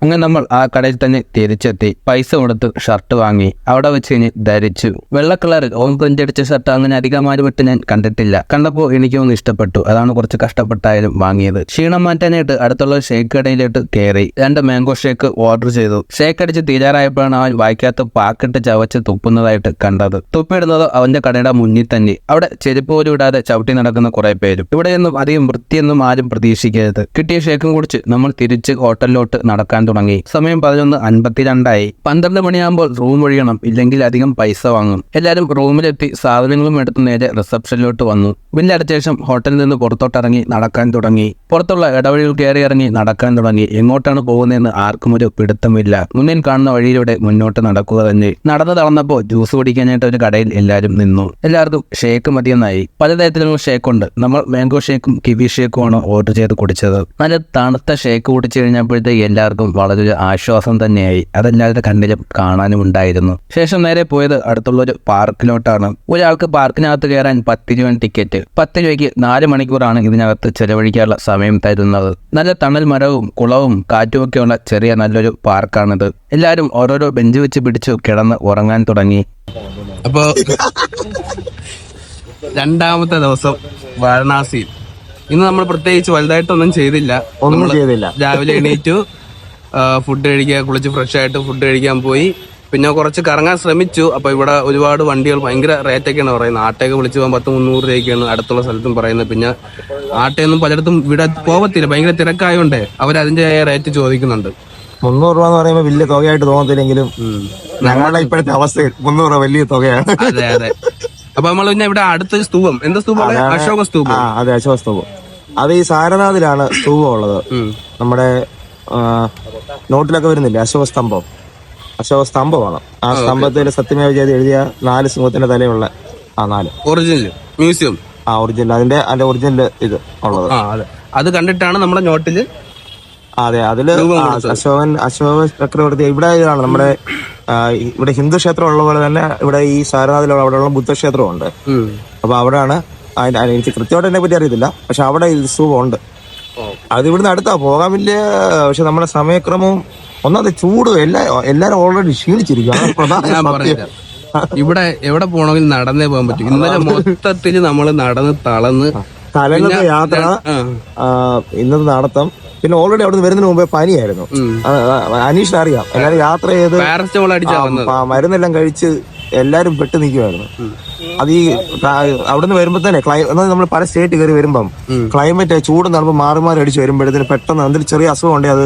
അങ്ങനെ നമ്മൾ ആ കടയിൽ തന്നെ തിരിച്ചെത്തി പൈസ കൊടുത്ത് ഷർട്ട് വാങ്ങി അവിടെ വെച്ച് ഇനി ധരിച്ചു. വെള്ള കളറിൽ ഓം പ്രിന്റ് അടിച്ച ഷർട്ട് അങ്ങനെ അധികമാരുമിട്ട് ഞാൻ കണ്ടിട്ടില്ല. കണ്ടപ്പോൾ എനിക്കൊന്ന് ഇഷ്ടപ്പെട്ടു. അതാണ് കുറച്ച് കഷ്ടപ്പെട്ടായാലും വാങ്ങിയത്. ക്ഷീണം മാറ്റാനായിട്ട് അടുത്തുള്ള ഷേക്ക് കടയിലോട്ട് കയറി 2 മാംഗോ ഷേക്ക് ഓർഡർ ചെയ്തു. ഷേക്ക് അടിച്ച് തീരാറായപ്പോഴാണ് അവൻ വായിക്കാത്ത പാക്കിട്ട് ചവച്ച് തുപ്പുന്നതായിട്ട് കണ്ടത്. തുപ്പിടുന്നത് അവന്റെ കടയുടെ മുന്നിൽ തന്നെ. അവിടെ ചെരുപ്പ് പോലും ഇടാതെ ചവിട്ടി നടക്കുന്ന കുറെ പേരും. ഇവിടെയൊന്നും അധികം വൃത്തിയൊന്നും ആരും പ്രതീക്ഷിക്കരുത്. കിട്ടിയ ഷേക്കും കുടിച്ച് നമ്മൾ തിരിച്ച് ഹോട്ടലിലോട്ട് നടക്കാൻ തുടങ്ങി. സമയം 11:52 12 മണിയാകുമ്പോൾ റൂം ഒഴിയണം, ഇല്ലെങ്കിൽ അധികം പൈസ വാങ്ങും. എല്ലാവരും റൂമിലെത്തി സാധനങ്ങളും എടുത്ത് നേരെ റിസപ്ഷനിലോട്ട് വന്നു. ബില്ലടച്ച ശേഷം ഹോട്ടലിൽ നിന്ന് പുറത്തോട്ടിറങ്ങി നടക്കാൻ തുടങ്ങി. പുറത്തുള്ള ഇടവഴികൾ കയറി ഇറങ്ങി നടക്കാൻ തുടങ്ങി. എങ്ങോട്ടാണ് പോകുന്നതെന്ന് ആർക്കും ഒരു പിടുത്തമില്ല. മുന്നിൽ കാണുന്ന വഴിയിലൂടെ മുന്നോട്ട് നടക്കുക തന്നെ. നടന്നു തളർന്നപ്പോൾ ജ്യൂസ് കുടിക്കാനായിട്ട് ഒരു കടയിൽ എല്ലാവരും നിന്നു. എല്ലാവർക്കും ഷേക്ക് മതിയെന്നായി. പലതരത്തിലുള്ള ഷേക്കുണ്ട്. നമ്മൾ മാംഗോ ഷേക്കും കിവി ഷേക്കും ആണ് ഓർഡർ ചെയ്ത് കുടിച്ചത്. നല്ല തണുത്ത ഷേക്ക് കുടിച്ചു കഴിഞ്ഞപ്പോഴത്തേക്ക് എല്ലാവർക്കും വളരെ ആശ്വാസം തന്നെയായി. അതെല്ലാവരുടെ കണ്ണിലും കാണാനും ഉണ്ടായിരുന്നു. ശേഷം നേരെ പോയത് അടുത്തുള്ളൊരു പാർക്കിലോട്ടാണ്. ഒരാൾക്ക് പാർക്കിനകത്ത് കയറാൻ 10 രൂപ ടിക്കറ്റ്. 10 രൂപയ്ക്ക് 4 മണിക്കൂറാണ് ഇതിനകത്ത് ചെലവഴിക്കാനുള്ള സമയം തരുന്നത്. നല്ല തണൽ മരവും കുളവും കാറ്റുമൊക്കെയുള്ള ചെറിയ നല്ലൊരു പാർക്കാണിത്. എല്ലാവരും ഓരോരോ ബെഞ്ച് വെച്ച് പിടിച്ചു കിടന്ന് ഉറങ്ങാൻ തുടങ്ങി. അപ്പോ രണ്ടാമത്തെ ദിവസം വാരണാസി. ഇന്ന് നമ്മൾ പ്രത്യേകിച്ച് വലുതായിട്ടൊന്നും ചെയ്തില്ല. രാവിലെ എണീറ്റു, ഫുഡ് കഴിക്കുക, കുളിച്ച് ഫ്രഷ് ആയിട്ട് ഫുഡ് കഴിക്കാൻ പോയി. പിന്നെ കുറച്ച് കറങ്ങാൻ ശ്രമിച്ചു. അപ്പൊ ഇവിടെ ഒരുപാട് വണ്ടികൾ ഭയങ്കര റേറ്റൊക്കെയാണ് പറയുന്നത്. ആട്ടയൊക്കെ വിളിച്ചു പോകാൻ 10-300 രൂപയ്ക്കാണ് അടുത്തുള്ള സ്ഥലത്തും പറയുന്നത്. പിന്നെ ആട്ടയൊന്നും പലയിടത്തും ഇവിടെ പോകത്തില്ല, ഭയങ്കര തിരക്കായോണ്ടേ അവരതിന്റെ റേറ്റ് ചോദിക്കുന്നുണ്ട്. 300 രൂപ എന്ന് പറയുമ്പോൾ വലിയ തുകയായിട്ട് തോന്നത്തില്ലെങ്കിലും ഞങ്ങളുടെ ഇപ്പോഴത്തെ അവസ്ഥയിൽ 300 രൂപ വലിയ തുകയാണ്. അതെ അതെ. അപ്പൊ നമ്മൾ പിന്നെ ഇവിടെ അടുത്ത സ്തൂപം, എന്താ സ്തൂപം? അശോക സ്തൂപം. അതെ, അശോക സ്തൂപം. അത് ഈ സാരനാഥിലാണ് സ്തൂപം ഉള്ളത്. നമ്മുടെ നോട്ടിലൊക്കെ വരുന്നില്ലേ അശോക സ്തംഭം? അശോക സ്തംഭമാണ്. ആ സ്തംഭത്തിൽ സത്യമേവ ജയതേ എഴുതിയ 4 സിംഹത്തിന്റെ തലയുള്ള 4 ഒറിജിനൽ മ്യൂസിയം. ഒറിജിനൽ അതിന്റെ ഒറിജിനൽ ഇത് ഉള്ളത്. അത് കണ്ടിട്ടാണ് നമ്മുടെ നോട്ടില്. അതെ, അതില് അശോക ചക്രവർത്തി ഇവിടെ ഇതാണ് നമ്മുടെ ഇവിടെ ഹിന്ദു ക്ഷേത്രം ഉള്ള പോലെ തന്നെ ഇവിടെ ഈ സാരനാഥിലുള്ള അവിടെയുള്ള ബുദ്ധക്ഷേത്രമുണ്ട്. അപ്പൊ അവിടെയാണ് എനിക്ക് കൃത്യമായിട്ട് അതിനെ പറ്റി അറിയത്തില്ല, പക്ഷെ അവിടെ ഉത്സവം ഉണ്ട്. അത് ഇവിടുന്ന് അടുത്താ പോകാൻ വലിയ, പക്ഷെ നമ്മുടെ സമയക്രമവും ഒന്നാമത്തെ ചൂട് എല്ലാരും ഓൾറെഡി ക്ഷീണിച്ചിരിക്കും. ഇവിടെ എവിടെ പോകണമെങ്കിൽ നടന്നേ പോകാൻ പറ്റും. ഇന്നലെ മൊത്തത്തിൽ നമ്മൾ നടന്ന് തളന്ന് തലേന്നത്തെ യാത്ര, ഇന്നത്തെ നടത്തം. പിന്നെ ഓൾറെഡി അവിടെ നിന്ന് വരുന്നതിന് മുമ്പേ പനിയായിരുന്നു. അനീഷിന് അറിയാം. എല്ലാരും യാത്ര ചെയ്ത് മരുന്നെല്ലാം കഴിച്ച് എല്ലാരും പെട്ട് നിൽക്കുമായിരുന്നു. അത് ഈ അവിടുന്ന് വരുമ്പോ തന്നെ നമ്മൾ പല സ്റ്റേറ്റ് കയറി വരുമ്പം ക്ലൈമറ്റ് ചൂട് നടക്കുമ്പോൾ മാറി മാറി അടിച്ച് വരുമ്പോഴത്തേന് പെട്ടെന്ന് എന്തെങ്കിലും ചെറിയ അസുഖം ഉണ്ടെങ്കിൽ അത്